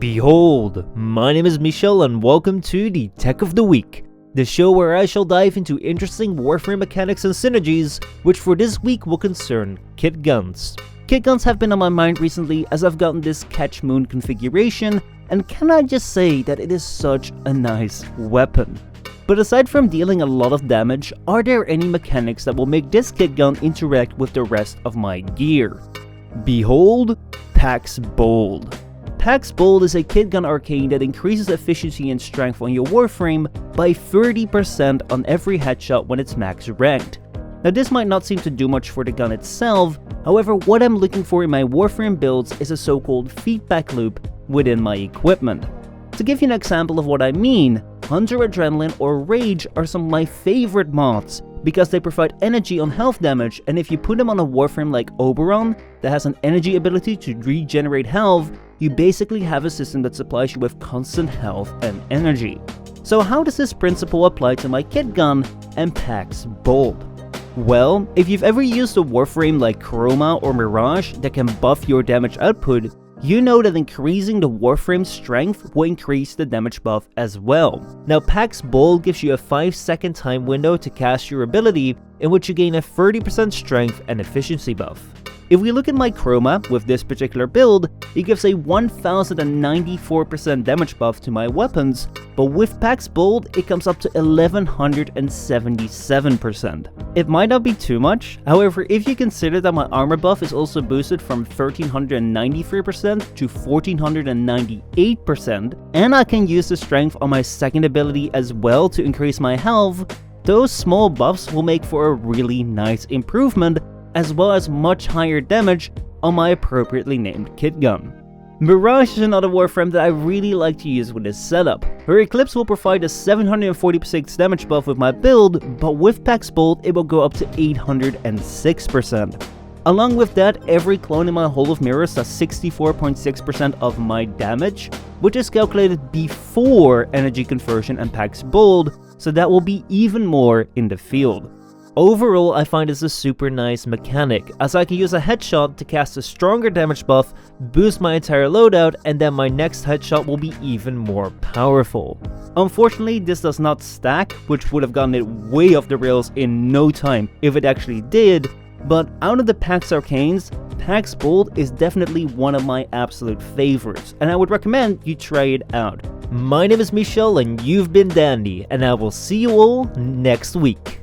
Behold, my name is Michel and welcome to the Tech of the Week, the show where I shall dive into interesting Warframe mechanics and synergies, which for this week will concern Kitguns. Kitguns have been on my mind recently as I've gotten this Catchmoon configuration, and can I just say that it is such a nice weapon. But aside from dealing a lot of damage, are there any mechanics that will make this Kitgun interact with the rest of my gear? Behold, Pax Bolt. Pax Bolt is a Kitgun arcane that increases efficiency and strength on your Warframe by 30% on every headshot when it's max ranked. Now this might not seem to do much for the gun itself, however what I'm looking for in my Warframe builds is a so-called feedback loop within my equipment. To give you an example of what I mean, Hunter Adrenaline or Rage are some of my favorite mods because they provide energy on health damage, and if you put them on a Warframe like Oberon that has an energy ability to regenerate health, you basically have a system that supplies you with constant health and energy. So how does this principle apply to my Kitgun and Pax Bolt? Well, if you've ever used a Warframe like Chroma or Mirage that can buff your damage output, you know that increasing the Warframe's strength will increase the damage buff as well. Now Pax Bolt gives you a 5-second time window to cast your ability, in which you gain a 30% strength and efficiency buff. If we look at my Chroma with this particular build, it gives a 1094% damage buff to my weapons, but with Pax Bolt it comes up to 1177%. It might not be too much, however if you consider that my armor buff is also boosted from 1393% to 1498%, and I can use the strength on my second ability as well to increase my health, those small buffs will make for a really nice improvement, as well as much higher damage on my appropriately named Kitgun. Mirage is another Warframe that I really like to use with this setup. Her Eclipse will provide a 746 damage buff with my build, but with Pax Bolt it will go up to 806%. Along with that, every clone in my Hall of Mirrors does 64.6% of my damage, which is calculated before energy conversion and Pax Bolt, so that will be even more in the field. Overall, I find this a super nice mechanic, as I can use a headshot to cast a stronger damage buff, boost my entire loadout, and then my next headshot will be even more powerful. Unfortunately, this does not stack, which would have gotten it way off the rails in no time if it actually did, but out of the Pax Arcanes, Pax Bolt is definitely one of my absolute favorites, and I would recommend you try it out. My name is Michel and you've been Dandy, and I will see you all next week.